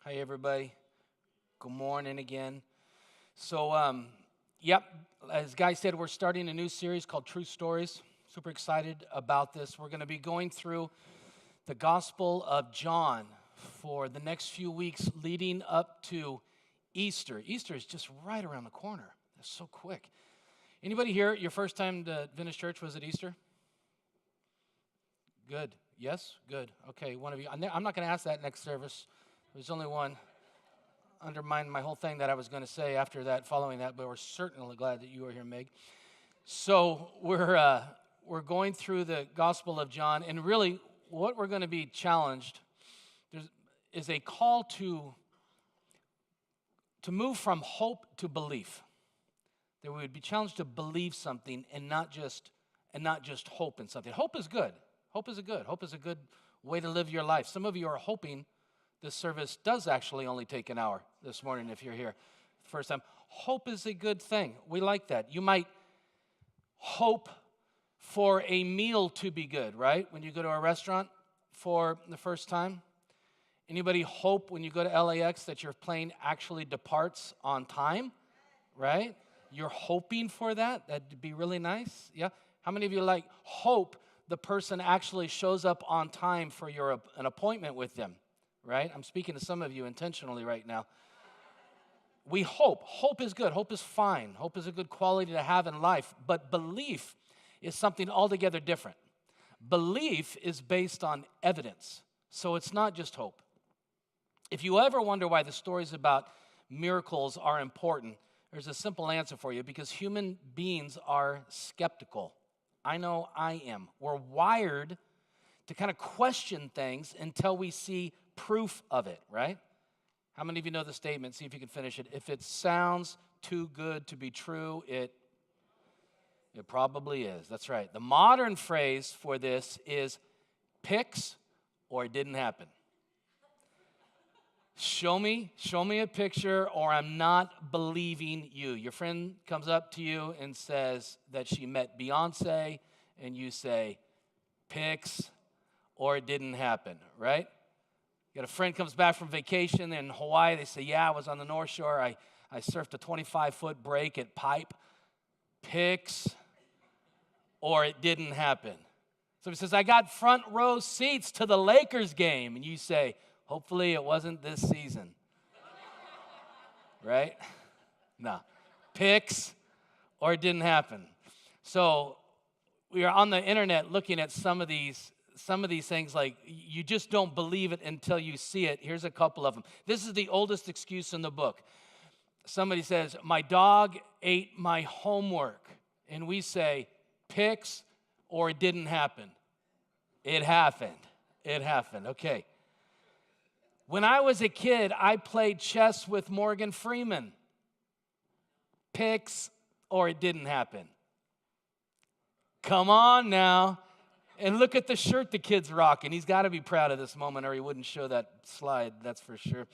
Hi, everybody. Good morning again. So, as Guy said, we're starting a new series called True Stories. Super excited about this. We're going to be going through the Gospel of John for the next few weeks leading up to Easter. Easter is just right around the corner. It's so quick. Anybody here, your first time to Venice Church was at Easter? Good. Yes? Good. Okay, one of you. I'm not going to ask that next service. There's only one. Undermined my whole thing that I was going to say after that, following that, but we're certainly glad that you are here, Meg. So we're going through the Gospel of John, and really what we're going to be challenged is a call to move from hope to belief. That we would be challenged to believe something and not just hope in something. Hope is good. Hope is a good way to live your life. Some of you are hoping this service does actually only take an hour this morning if you're here the first time. Hope is a good thing. We like that. You might hope for a meal to be good, right? When you go to a restaurant for the first time. Anybody hope when you go to LAX that your plane actually departs on time, right? You're hoping for that. That'd be really nice. Yeah. How many of you hope the person actually shows up on time for an appointment with them? Right? I'm speaking to some of you intentionally right now. We hope. Hope is good. Hope is fine. Hope is a good quality to have in life. But belief is something altogether different. Belief is based on evidence. So it's not just hope. If you ever wonder why the stories about miracles are important, there's a simple answer for you: because human beings are skeptical. I know I am. We're wired to kind of question things until we see proof of it, right? How many of you know the statement? See if you can finish it. If it sounds too good to be true, it probably is. That's right. The modern phrase for this is pics or it didn't happen. Show me a picture or I'm not believing you. Your friend comes up to you and says that she met Beyonce and you say pics or it didn't happen, right? You got a friend comes back from vacation in Hawaii. They say, yeah, I was on the North Shore. I surfed a 25-foot break at Pipe. Pics, or it didn't happen. So he says, I got front row seats to the Lakers game. And you say, hopefully it wasn't this season. Right? No. Pics, or it didn't happen. So we are on the internet looking at some of these things, like you just don't believe it until you see it. Here's a couple of them. This is the oldest excuse in the book. Somebody says, my dog ate my homework. And we say, pics or it didn't happen. It happened. It happened. Okay. When I was a kid, I played chess with Morgan Freeman. Pics or it didn't happen. Come on now. And look at the shirt the kid's rocking. He's got to be proud of this moment or he wouldn't show that slide, that's for sure.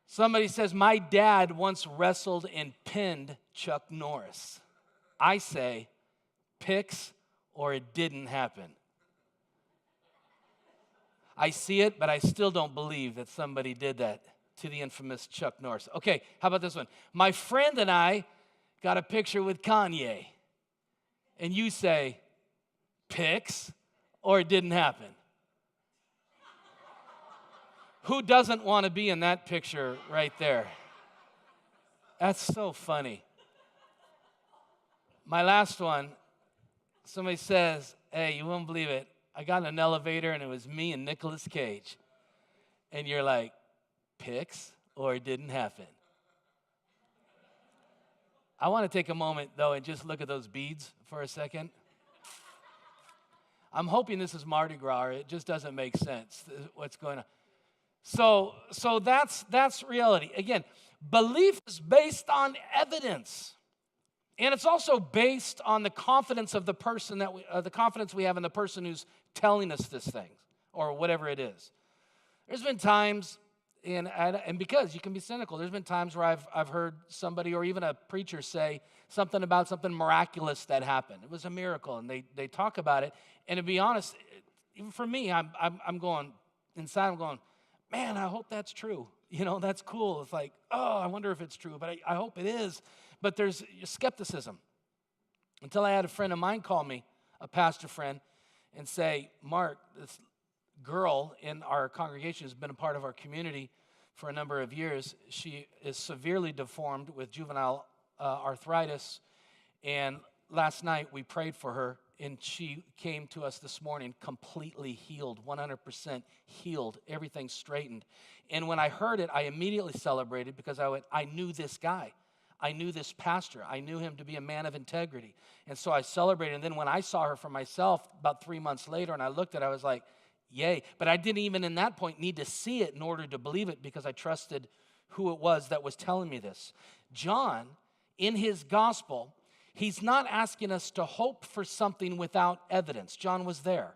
Somebody says, my dad once wrestled and pinned Chuck Norris. I say, pics or it didn't happen. I see it, but I still don't believe that somebody did that to the infamous Chuck Norris. Okay, how about this one? My friend and I got a picture with Kanye. And you say, pics or it didn't happen. Who doesn't want to be in that picture right there? That's so funny. My last one, somebody says, hey, you won't believe it. I got in an elevator and it was me and Nicolas Cage. And you're like, pics or it didn't happen. I want to take a moment though and just look at those beads for a second. I'm hoping this is Mardi Gras, or it just doesn't make sense what's going on. So that's reality. Again, belief is based on evidence, and it's also based on the confidence of the person the confidence we have in the person who's telling us this thing, or whatever it is. There's been times, and because you can be cynical, there's been times where I've heard somebody or even a preacher say something about something miraculous that happened. It was a miracle, and they talk about it. And to be honest, even for me, I'm going inside. I'm going, man, I hope that's true. That's cool. It's like, oh, I wonder if it's true, but I hope it is. But there's skepticism. Until I had a friend of mine call me, a pastor friend, and say, Mark, this girl in our congregation has been a part of our community for a number of years. She is severely deformed with juvenile arthritis. And last night we prayed for her, and she came to us this morning completely healed, 100% healed, everything straightened. And when I heard it, I immediately celebrated because I knew this guy. I knew this pastor. I knew him to be a man of integrity. And so I celebrated. And then when I saw her for myself about 3 months later and I looked at it, I was like, yay. But I didn't even in that point need to see it in order to believe it because I trusted who it was that was telling me this. John, in his gospel, he's not asking us to hope for something without evidence. John was there.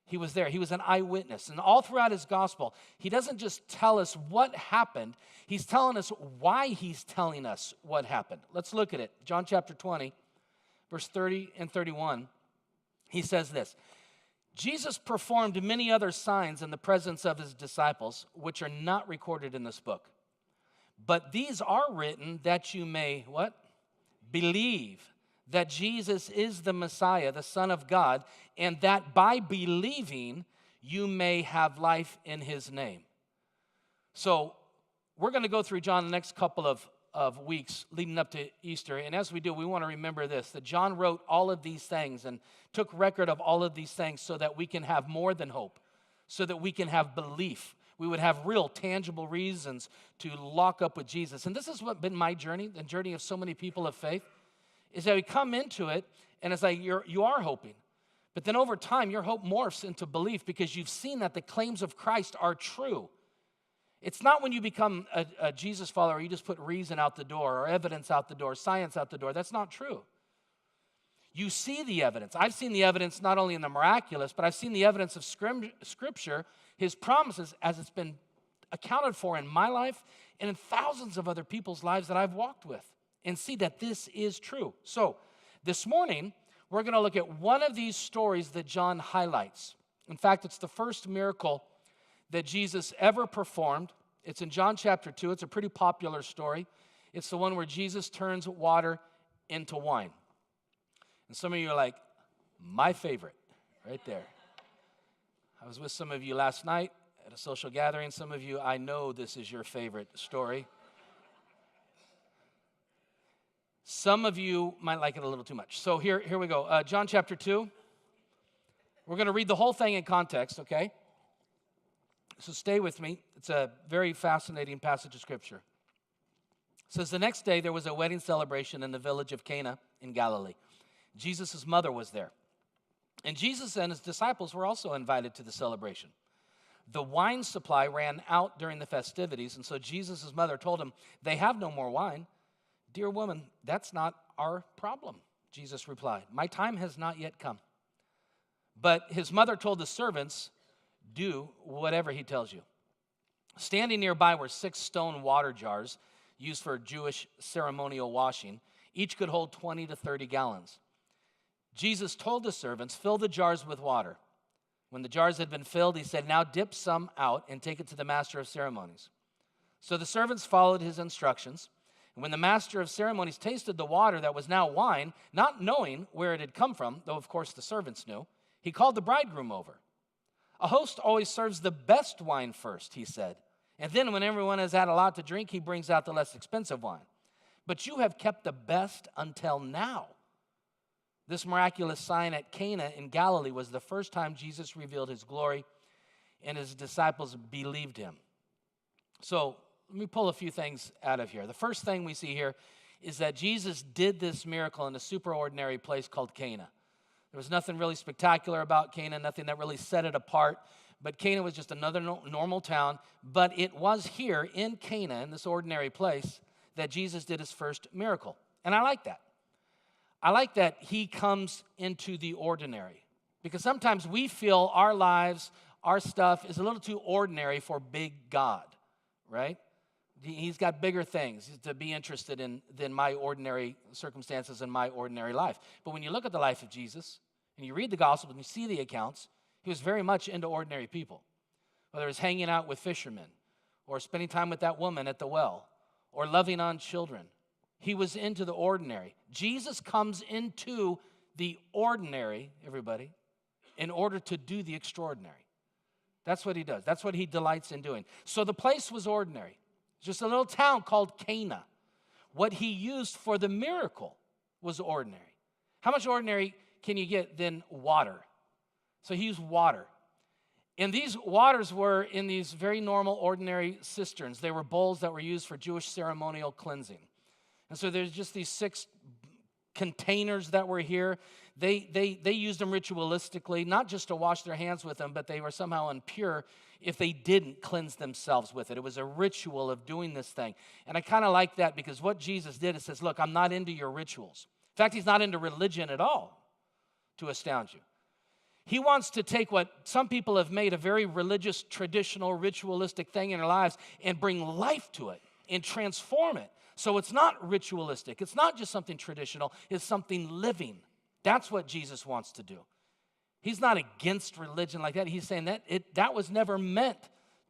He was there. He was an eyewitness. And all throughout his gospel, he doesn't just tell us what happened. He's telling us why he's telling us what happened. Let's look at it. John chapter 20, verse 30 and 31. He says this, Jesus performed many other signs in the presence of his disciples, which are not recorded in this book. But these are written that you may, what? Believe that Jesus is the Messiah, the Son of God, and that by believing you may have life in his name. So we're going to go through John the next couple of weeks leading up to Easter. And as we do, we want to remember this, that John wrote all of these things and took record of all of these things so that we can have more than hope, so that we can have belief. We would have real, tangible reasons to lock up with Jesus. And this has been my journey, the journey of so many people of faith, is that we come into it, and it's like you are hoping. But then over time, your hope morphs into belief because you've seen that the claims of Christ are true. It's not when you become a Jesus follower, you just put reason out the door or evidence out the door, science out the door. That's not true. You see the evidence. I've seen the evidence not only in the miraculous, but I've seen the evidence of Scripture, his promises, as it's been accounted for in my life and in thousands of other people's lives that I've walked with, and see that this is true. So this morning, we're going to look at one of these stories that John highlights. In fact, it's the first miracle that Jesus ever performed. It's in John chapter 2. It's a pretty popular story. It's the one where Jesus turns water into wine. And some of you are like, my favorite, right there. I was with some of you last night at a social gathering. Some of you, I know this is your favorite story. Some of you might like it a little too much. So here we go. John chapter 2. We're going to read the whole thing in context, okay? So stay with me. It's a very fascinating passage of Scripture. It says, the next day there was a wedding celebration in the village of Cana in Galilee. Jesus' mother was there. And Jesus and his disciples were also invited to the celebration. The wine supply ran out during the festivities, and so Jesus' mother told him, they have no more wine. Dear woman, that's not our problem, Jesus replied. My time has not yet come. But his mother told the servants, do whatever he tells you. Standing nearby were 6 stone water jars used for Jewish ceremonial washing. Each could hold 20 to 30 gallons. Jesus told the servants, fill the jars with water. When the jars had been filled, he said, now dip some out and take it to the master of ceremonies. So the servants followed his instructions. And when the master of ceremonies tasted the water that was now wine, not knowing where it had come from, though of course the servants knew, he called the bridegroom over. A host always serves the best wine first, he said. And then when everyone has had a lot to drink, he brings out the less expensive wine. But you have kept the best until now. This miraculous sign at Cana in Galilee was the first time Jesus revealed his glory, and his disciples believed him. So let me pull a few things out of here. The first thing we see here is that Jesus did this miracle in a superordinary place called Cana. There was nothing really spectacular about Cana, nothing that really set it apart. But Cana was just another normal town. But it was here in Cana, in this ordinary place, that Jesus did his first miracle. And I like that. I like that he comes into the ordinary. Because sometimes we feel our lives, our stuff is a little too ordinary for big God, right? He's got bigger things to be interested in than my ordinary circumstances and my ordinary life. But when you look at the life of Jesus and you read the gospel and you see the accounts, he was very much into ordinary people. whether it's hanging out with fishermen or spending time with that woman at the well or loving on children. He was into the ordinary. Jesus comes into the ordinary, everybody, in order to do the extraordinary. That's what he does. That's what he delights in doing. So the place was ordinary. Just a little town called Cana. What he used for the miracle was ordinary. How much ordinary can you get than water? So he used water. And these waters were in these very normal, ordinary cisterns. They were bowls that were used for Jewish ceremonial cleansing. And so there's just these 6 containers that were here. They used them ritualistically, not just to wash their hands with them, but they were somehow impure if they didn't cleanse themselves with it. It was a ritual of doing this thing. And I kind of like that because what Jesus did is says, look, I'm not into your rituals. In fact, he's not into religion at all, to astound you. He wants to take what some people have made a very religious, traditional, ritualistic thing in their lives and bring life to it and transform it. So it's not ritualistic. It's not just something traditional. It's something living. That's what Jesus wants to do. He's not against religion like that. He's saying that was never meant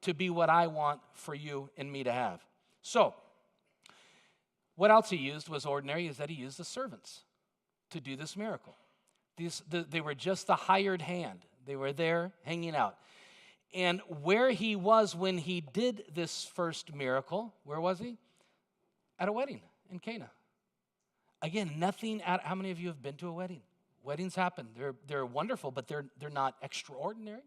to be what I want for you and me to have. So what else he used was ordinary, is that he used the servants to do this miracle. They were just the hired hand. They were there hanging out. And where he was when he did this first miracle, where was he? At a wedding in Cana. Again, nothing. How many of you have been to a wedding? Weddings happen. They're wonderful, but they're not extraordinary.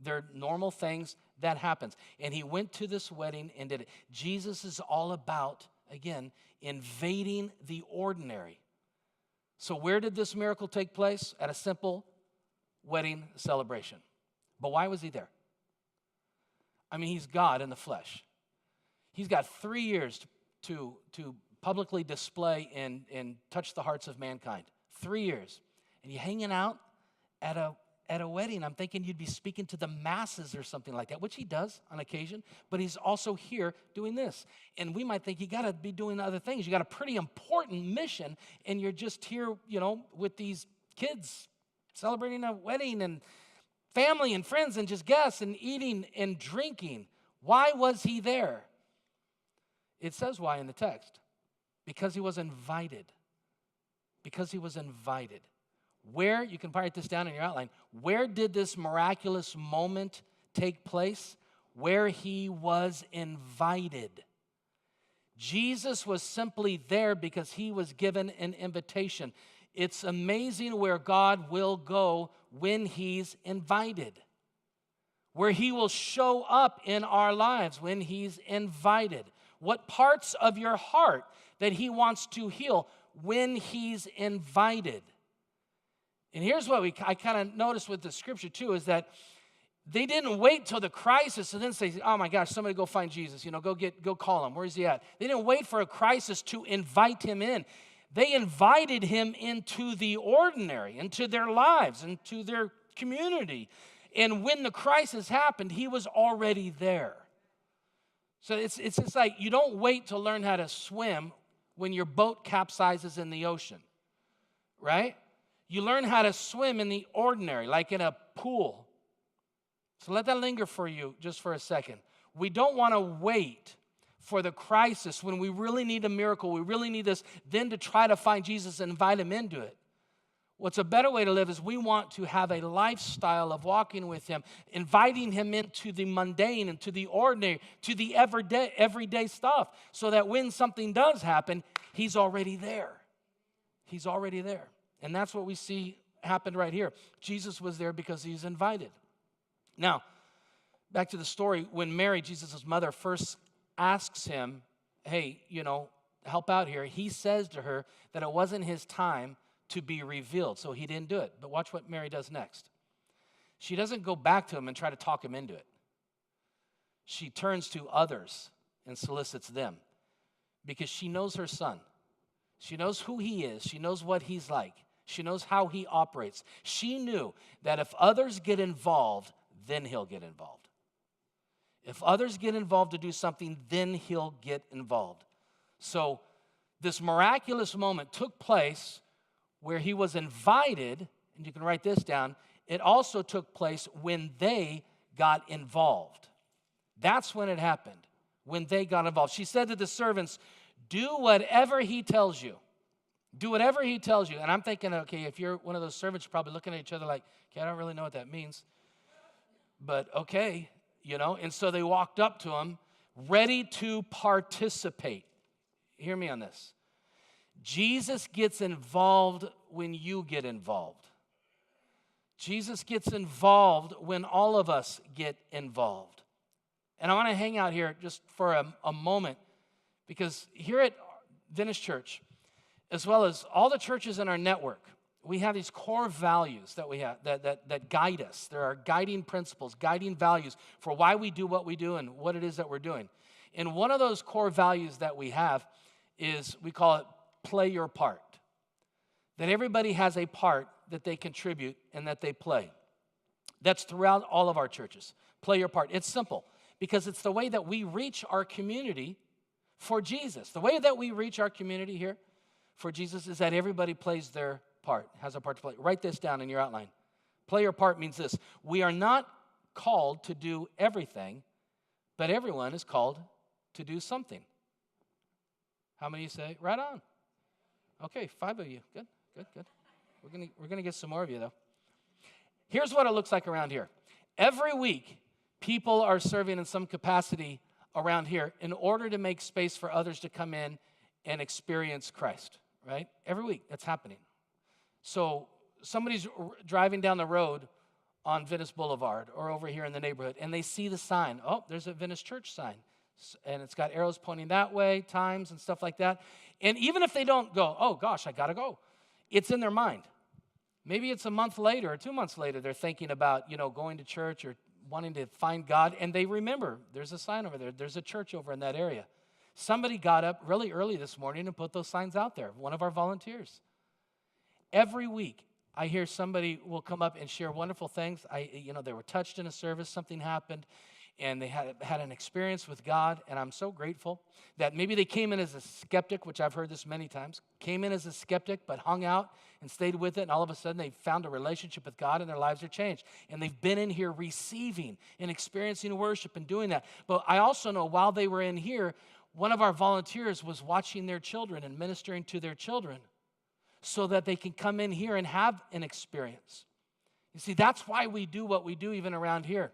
They're normal things that happens. And he went to this wedding and did it. Jesus is all about, again, invading the ordinary. So where did this miracle take place? At a simple wedding celebration. But why was he there? I mean, he's God in the flesh. He's got 3 years to publicly display and touch the hearts of mankind. 3 years. And you're hanging out at a wedding. I'm thinking you'd be speaking to the masses or something like that, which he does on occasion, but he's also here doing this. And we might think you got to be doing other things. You got a pretty important mission, and you're just here, with these kids celebrating a wedding and family and friends and just guests and eating and drinking. Why was he there? It says why in the text. Because he was invited. Because he was invited. Where, you can write this down in your outline, where did this miraculous moment take place? Where he was invited. Jesus was simply there because he was given an invitation. It's amazing where God will go when he's invited. Where he will show up in our lives when he's invited. What parts of your heart that he wants to heal when he's invited. And here's what I kind of noticed with the scripture too, is that they didn't wait till the crisis and then say, oh my gosh, somebody go find Jesus, go call him. Where's he at? They didn't wait for a crisis to invite him in. They invited him into the ordinary, into their lives, into their community. And when the crisis happened, he was already there. So it's just like you don't wait to learn how to swim when your boat capsizes in the ocean, right? You learn how to swim in the ordinary, like in a pool. So let that linger for you just for a second. We don't want to wait for the crisis when we really need a miracle, we really need this, then to try to find Jesus and invite him into it. What's a better way to live is we want to have a lifestyle of walking with him, inviting him into the mundane, into the ordinary, to the everyday stuff, so that when something does happen, he's already there. He's already there. And that's what we see happened right here. Jesus was there because he's invited. Now, back to the story. When Mary, Jesus' mother, first asks him, hey, help out here, he says to her that it wasn't his time to be revealed, so he didn't do it. But watch what Mary does next. She doesn't go back to him and try to talk him into it. She turns to others and solicits them because she knows her son. She knows who he is. She knows what he's like. She knows how he operates. She knew that if others get involved, then he'll get involved. If others get involved to do something, then he'll get involved. So this miraculous moment took place where he was invited, and you can write this down. It also took place when they got involved. That's when it happened, when they got involved. She said to the servants, do whatever he tells you. Do whatever he tells you. And I'm thinking, okay, if you're one of those servants, you're probably looking at each other like, okay, I don't really know what that means. But okay, And so they walked up to him, ready to participate. Hear me on this. Jesus gets involved when you get involved. Jesus gets involved when all of us get involved. And I want to hang out here just for a moment, because here at Venice Church, as well as all the churches in our network, we have these core values that we have that guide us. There are guiding principles, guiding values for why we do what we do and what it is that we're doing. And one of those core values that we have is, we call it play your part. That everybody has a part that they contribute and that they play. That's throughout all of our churches. Play your part. It's simple, because it's the way that we reach our community for Jesus. The way that we reach our community here for Jesus is that everybody plays their part, has a part to play. Write this down in your outline. Play your part means this: we are not called to do everything, but everyone is called to do something. How many of you say, right on? Okay, 5 of you. Good. We're gonna get some more of you, though. Here's what it looks like around here. Every week, people are serving in some capacity around here in order to make space for others to come in and experience Christ, right? Every week, that's happening. So somebody's driving down the road on Venice Boulevard or over here in the neighborhood, and they see the sign. Oh, there's a Venice Church sign. And it's got arrows pointing that way, times and stuff like that. And even if they don't go, oh gosh, I gotta go, it's in their mind. Maybe it's a month later or 2 months later, they're thinking about, going to church or wanting to find God, and they remember there's a sign over there. There's a church over in that area. Somebody got up really early this morning and put those signs out there, one of our volunteers. Every week, I hear somebody will come up and share wonderful things. They were touched in a service, something happened, and they had an experience with God, and I'm so grateful that maybe they came in as a skeptic, which I've heard this many times, came in as a skeptic but hung out and stayed with it, and all of a sudden they found a relationship with God and their lives are changed. And they've been in here receiving and experiencing worship and doing that. But I also know while they were in here, one of our volunteers was watching their children and ministering to their children so that they can come in here and have an experience. You see, that's why we do what we do even around here,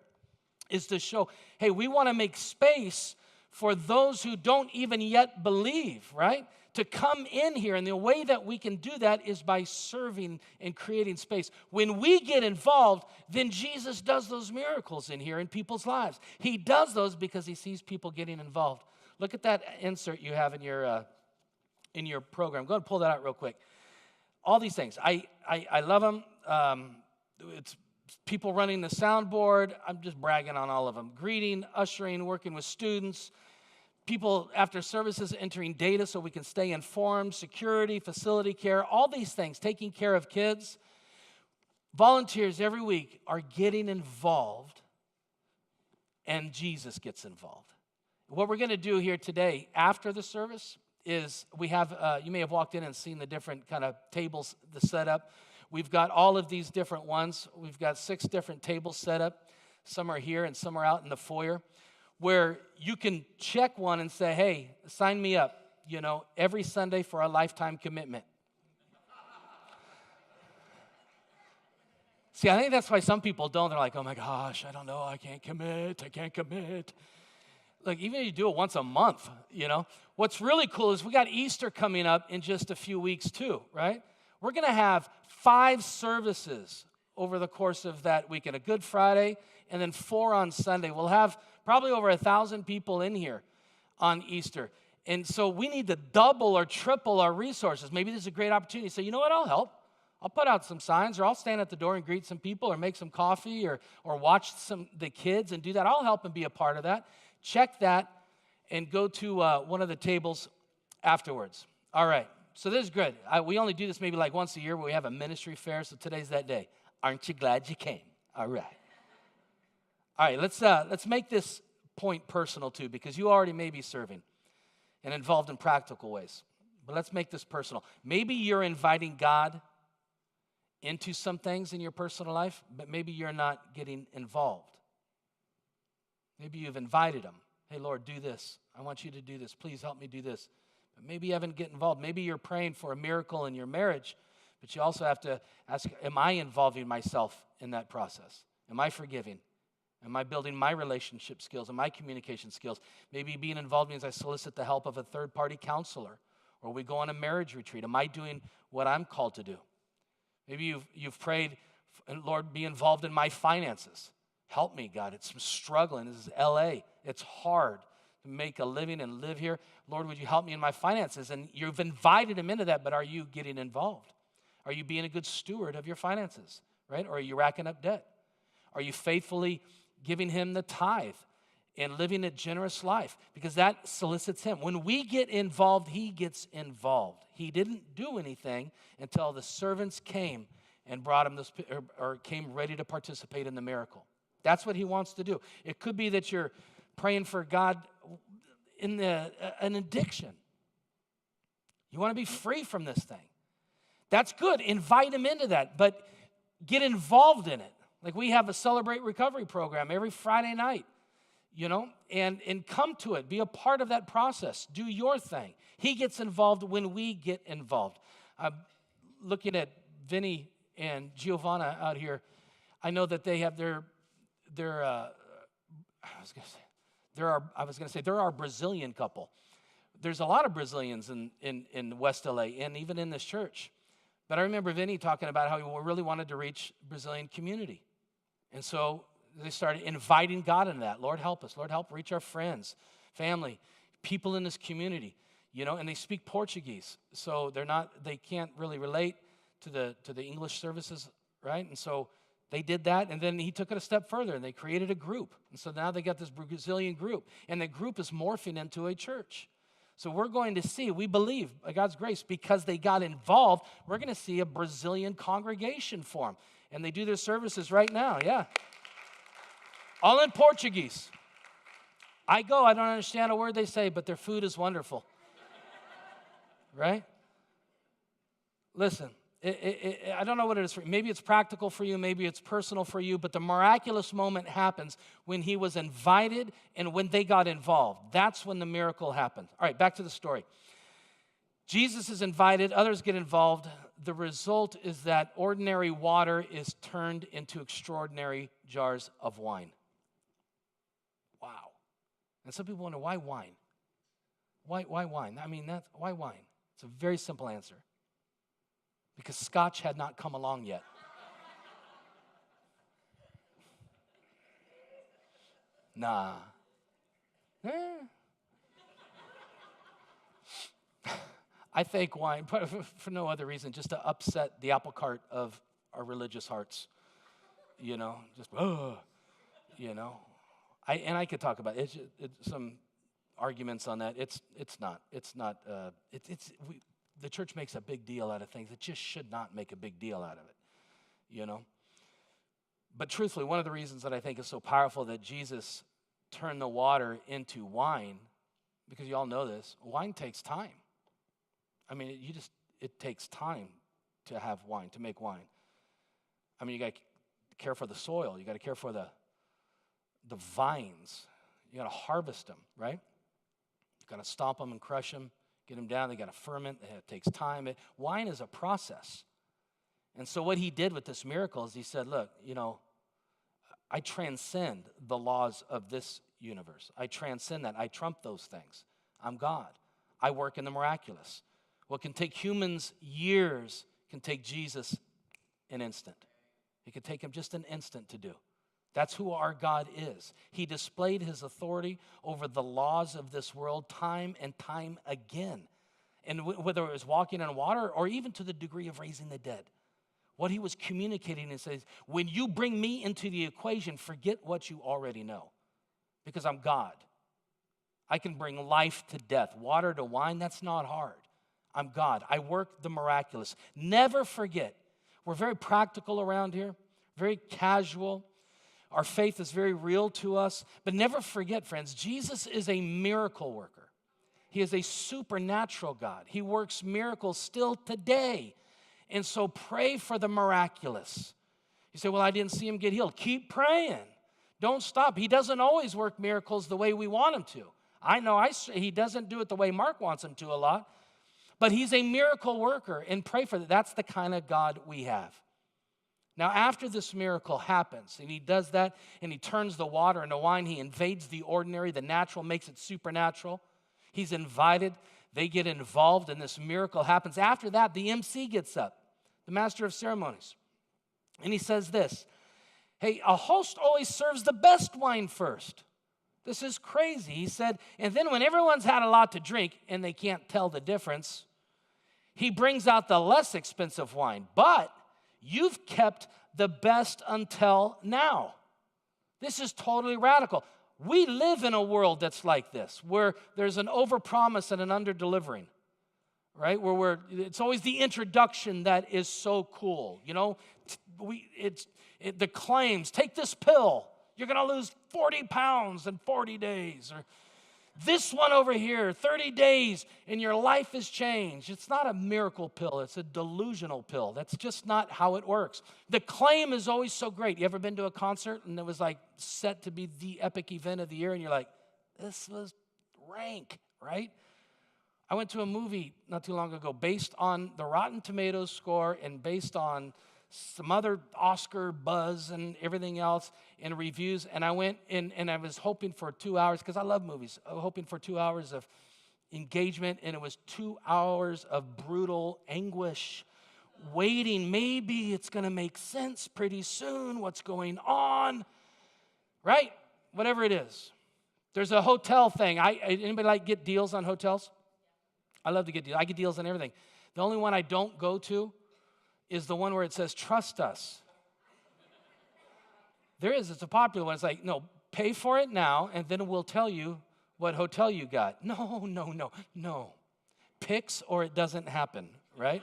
is to show, hey, we want to make space for those who don't even yet believe, right? To come in here. And the way that we can do that is by serving and creating space. When we get involved, then Jesus does those miracles in here in people's lives. He does those because he sees people getting involved. Look at that insert you have in your program. Go ahead and pull that out real quick. All these things. I love them. It's people running the soundboard. I'm just bragging on all of them. Greeting, ushering, working with students. People after services entering data so we can stay informed. Security, facility care, all these things. Taking care of kids. Volunteers every week are getting involved, and Jesus gets involved. What we're going to do here today after the service is we have, you may have walked in and seen the different kind of tables, the setup. We've got all of these different ones. We've got 6 different tables set up. Some are here and some are out in the foyer, where you can check one and say, hey, sign me up, every Sunday for a lifetime commitment. See, I think that's why some people don't. They're like, oh my gosh, I don't know, I can't commit. Like, even if you do it once a month, What's really cool is we got Easter coming up in just a few weeks too, right? We're going to have 5 services over the course of that weekend, a Good Friday, and then 4 on Sunday. We'll have probably over 1,000 people in here on Easter. And so we need to double or triple our resources. Maybe this is a great opportunity to say, you know what, I'll help. I'll put out some signs, or I'll stand at the door and greet some people, or make some coffee, or watch the kids and do that. I'll help and be a part of that. Check that and go to one of the tables afterwards. All right. So this is good. We only do this maybe like once a year where we have a ministry fair, so today's that day. Aren't you glad you came? All right. All right, let's make this point personal too, because you already may be serving and involved in practical ways. But let's make this personal. Maybe you're inviting God into some things in your personal life, but maybe you're not getting involved. Maybe you've invited him. Hey, Lord, do this. I want you to do this. Please help me do this. But maybe you haven't get involved. Maybe you're praying for a miracle in your marriage, but you also have to ask, am I involving myself in that process? Am I forgiving? Am I building my relationship skills and my communication skills? Maybe being involved means I solicit the help of a third-party counselor, or we go on a marriage retreat. Am I doing what I'm called to do? Maybe you've prayed, Lord, be involved in my finances. Help me, God. I'm struggling. This is L.A. It's hard to make a living and live here. Lord, would you help me in my finances? And you've invited him into that, but are you getting involved? Are you being a good steward of your finances, right? Or are you racking up debt? Are you faithfully giving him the tithe and living a generous life? Because that solicits him. When we get involved, he gets involved. He didn't do anything until the servants came and brought him this, or came ready to participate in the miracle. That's what he wants to do. It could be that you're praying for God in an addiction. You want to be free from this thing. That's good. Invite him into that, but get involved in it. Like we have a Celebrate Recovery program every Friday night, and come to it. Be a part of that process. Do your thing. He gets involved when we get involved. I'm looking at Vinny and Giovanna out here. I know that they have they're our Brazilian couple. There's a lot of Brazilians in West LA and even in this church. But I remember Vinny talking about how he really wanted to reach Brazilian community. And so they started inviting God into that. Lord, help us. Lord, help reach our friends, family, people in this community, and they speak Portuguese. So they can't really relate to the English services, right? And so they did that, and then he took it a step further, and they created a group. And so now they got this Brazilian group, and the group is morphing into a church. So we're going to see, we believe, by God's grace, because they got involved, we're going to see a Brazilian congregation form. And they do their services right now, yeah. All in Portuguese. I don't understand a word they say, but their food is wonderful. Right? Listen, I don't know what it is for you. Maybe it's practical for you, maybe it's personal for you, but the miraculous moment happens when he was invited and when they got involved. That's when the miracle happened. All right, back to the story. Jesus is invited, others get involved. The result is that ordinary water is turned into extraordinary jars of wine. Wow. And some people wonder, why wine? Why wine? Why wine? It's a very simple answer. Because Scotch had not come along yet. Nah. I think wine, for no other reason, just to upset the apple cart of our religious hearts. I could talk about it. Some arguments on that. The church makes a big deal out of things. It just should not make a big deal out of it, But truthfully, one of the reasons that I think is so powerful that Jesus turned the water into wine, because you all know this, wine takes time. It takes time to have wine, to make wine. You got to care for the soil. You got to care for the vines. You got to harvest them, right? You got to stomp them and crush them, get them down. They got to ferment. It takes time. Wine is a process. And so what he did with this miracle is he said, look, I transcend the laws of this universe. I transcend that. I trump those things. I'm God. I work in the miraculous. What can take humans years can take Jesus an instant. It can take him just an instant to do. That's who our God is. He displayed his authority over the laws of this world time and time again. And whether it was walking on water or even to the degree of raising the dead. What he was communicating and says, when you bring me into the equation, forget what you already know. Because I'm God. I can bring life to death. Water to wine, that's not hard. I'm God. I work the miraculous. Never forget. We're very practical around here, very casual. Our faith is very real to us. But never forget, friends, Jesus is a miracle worker. He is a supernatural God. He works miracles still today. And so pray for the miraculous. You say, well, I didn't see him get healed. Keep praying. Don't stop. He doesn't always work miracles the way we want him to. I know he doesn't do it the way Mark wants him to a lot, but he's a miracle worker, and pray for that. That's the kind of God we have. Now, after this miracle happens, and he does that, and he turns the water into wine, he invades the ordinary, the natural, makes it supernatural. He's invited. They get involved, and this miracle happens. After that, the MC gets up, the master of ceremonies, and he says this, hey, a host always serves the best wine first. This is crazy. He said, and then when everyone's had a lot to drink, and they can't tell the difference, he brings out the less expensive wine, but you've kept the best until now. This is totally radical. We live in a world that's like this, where there's an overpromise and an underdelivering, right? Where it's always the introduction that is so cool. You know, the claims, take this pill, you're going to lose 40 pounds in 40 days, or this one over here, 30 days, and your life is changed. It's not a miracle pill. It's a delusional pill. That's just not how it works. The claim is always so great. You ever been to a concert and it was like set to be the epic event of the year, and you're like, this was rank, right? I went to a movie not too long ago based on the Rotten Tomatoes score and based on some other Oscar buzz and everything else and reviews, and I went in and I was hoping for 2 hours, because I love movies. I was hoping for 2 hours of engagement, and it was 2 hours of brutal anguish, waiting. Maybe it's going to make sense pretty soon, what's going on, right? Whatever it is. There's a hotel thing. Anybody like get deals on hotels? I love to get deals. I get deals on everything. The only one I don't go to is the one where it says, trust us. It's a popular one. It's like, no, pay for it now, and then we'll tell you what hotel you got. No. Picks or it doesn't happen, right?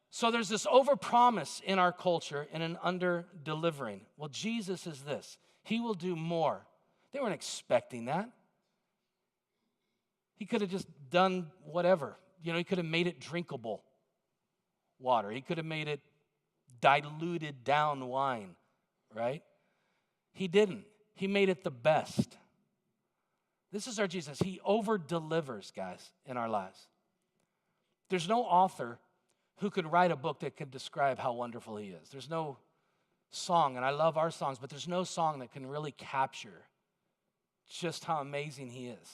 So there's this overpromise in our culture and an under-delivering. Well, Jesus is this. He will do more. They weren't expecting that. He could have just done whatever. You know, he could have made it drinkable water. He could have made it diluted down wine, right? He didn't. He made it the best. This is our Jesus. He over-delivers, guys, in our lives. There's no author who could write a book that could describe how wonderful he is. There's no song, and I love our songs, but there's no song that can really capture just how amazing he is.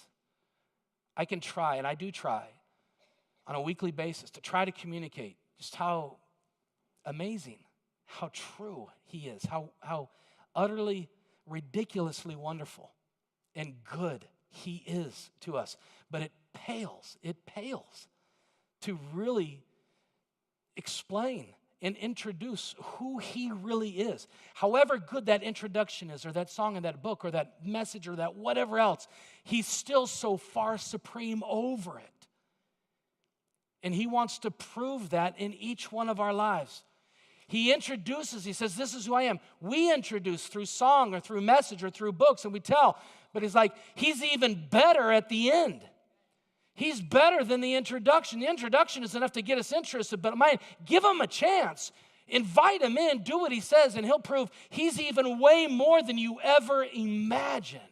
I can try, and I do try, on a weekly basis to try to communicate just how amazing, how true he is, how utterly, ridiculously wonderful and good he is to us. But it pales to really explain and introduce who he really is. However good that introduction is, or that song in that book, or that message, or that whatever else, he's still so far supreme over it. And he wants to prove that in each one of our lives. He introduces, he says, this is who I am. We introduce through song or through message or through books, and we tell. But he's like, he's even better at the end. He's better than the introduction. The introduction is enough to get us interested, but give him a chance. Invite him in, do what he says, and he'll prove he's even way more than you ever imagined.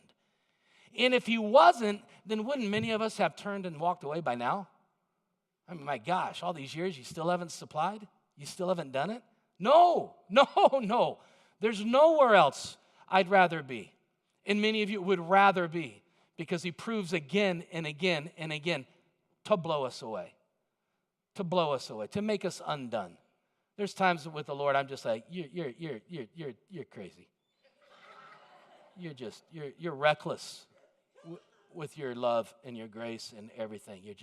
And if he wasn't, then wouldn't many of us have turned and walked away by now? I mean, my gosh, all these years you still haven't supplied? You still haven't done it? No. There's nowhere else I'd rather be. And many of you would rather be, because he proves again and again and again to blow us away, to make us undone. There's times with the Lord I'm just like, you're crazy. You're reckless with your love and your grace and everything. You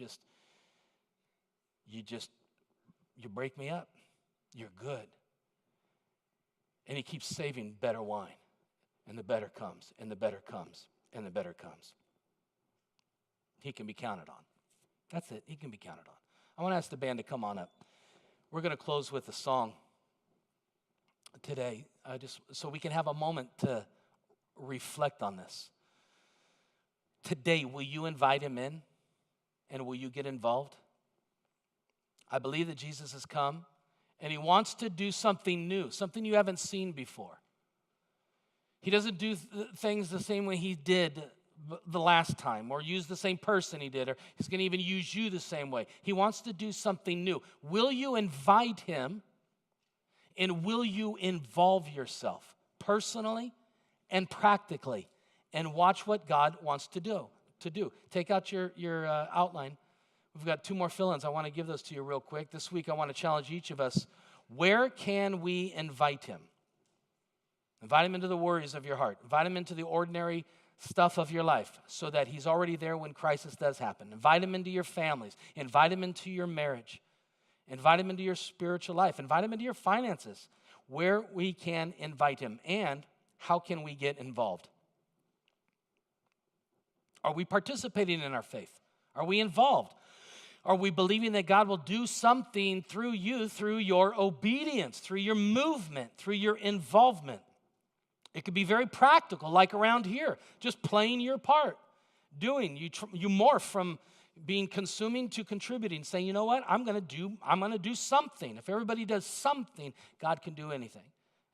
break me up. You're good. And he keeps saving better wine. And the better comes, and the better comes, and the better comes. He can be counted on. That's it. He can be counted on. I want to ask the band to come on up. We're going to close with a song today, just so we can have a moment to reflect on this. Today, will you invite him in, and will you get involved? I believe that Jesus has come, and he wants to do something new, something you haven't seen before. He doesn't do things the same way he did the last time, or use the same person he did, or he's going to even use you the same way. He wants to do something new. Will you invite him, and will you involve yourself personally and practically, and watch what God wants to do? Take out your outline. We've got 2 more fill-ins. I want to give those to you real quick. This week I want to challenge each of us. Where can we invite him? Invite him into the worries of your heart. Invite him into the ordinary stuff of your life so that he's already there when crisis does happen. Invite him into your families. Invite him into your marriage. Invite him into your spiritual life. Invite him into your finances. Where we can invite him. And how can we get involved? Are we participating in our faith? Are we involved? Are we believing that God will do something through you, through your obedience, through your movement, through your involvement? It could be very practical, like around here, just playing your part, doing. You morph from being consuming to contributing, saying, you know what, I'm going to do something. If everybody does something, God can do anything.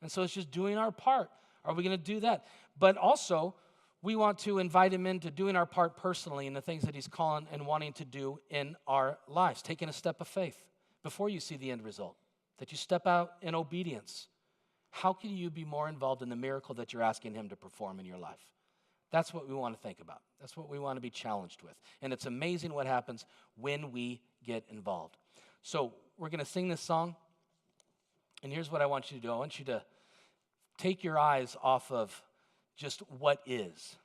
And so it's just doing our part. Are we going to do that? But also, we want to invite him into doing our part personally in the things that he's calling and wanting to do in our lives, taking a step of faith before you see the end result, that you step out in obedience. How can you be more involved in the miracle that you're asking him to perform in your life? That's what we want to think about. That's what we want to be challenged with. And it's amazing what happens when we get involved. So we're going to sing this song. And here's what I want you to do. I want you to take your eyes off of just what is,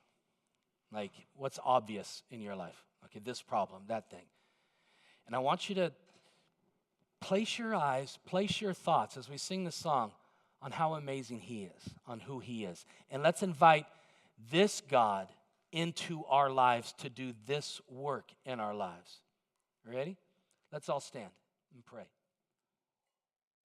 like what's obvious in your life. Okay, this problem, that thing. And I want you to place your eyes, place your thoughts as we sing the song on how amazing he is, on who he is. And let's invite this God into our lives to do this work in our lives. Ready? Let's all stand and pray.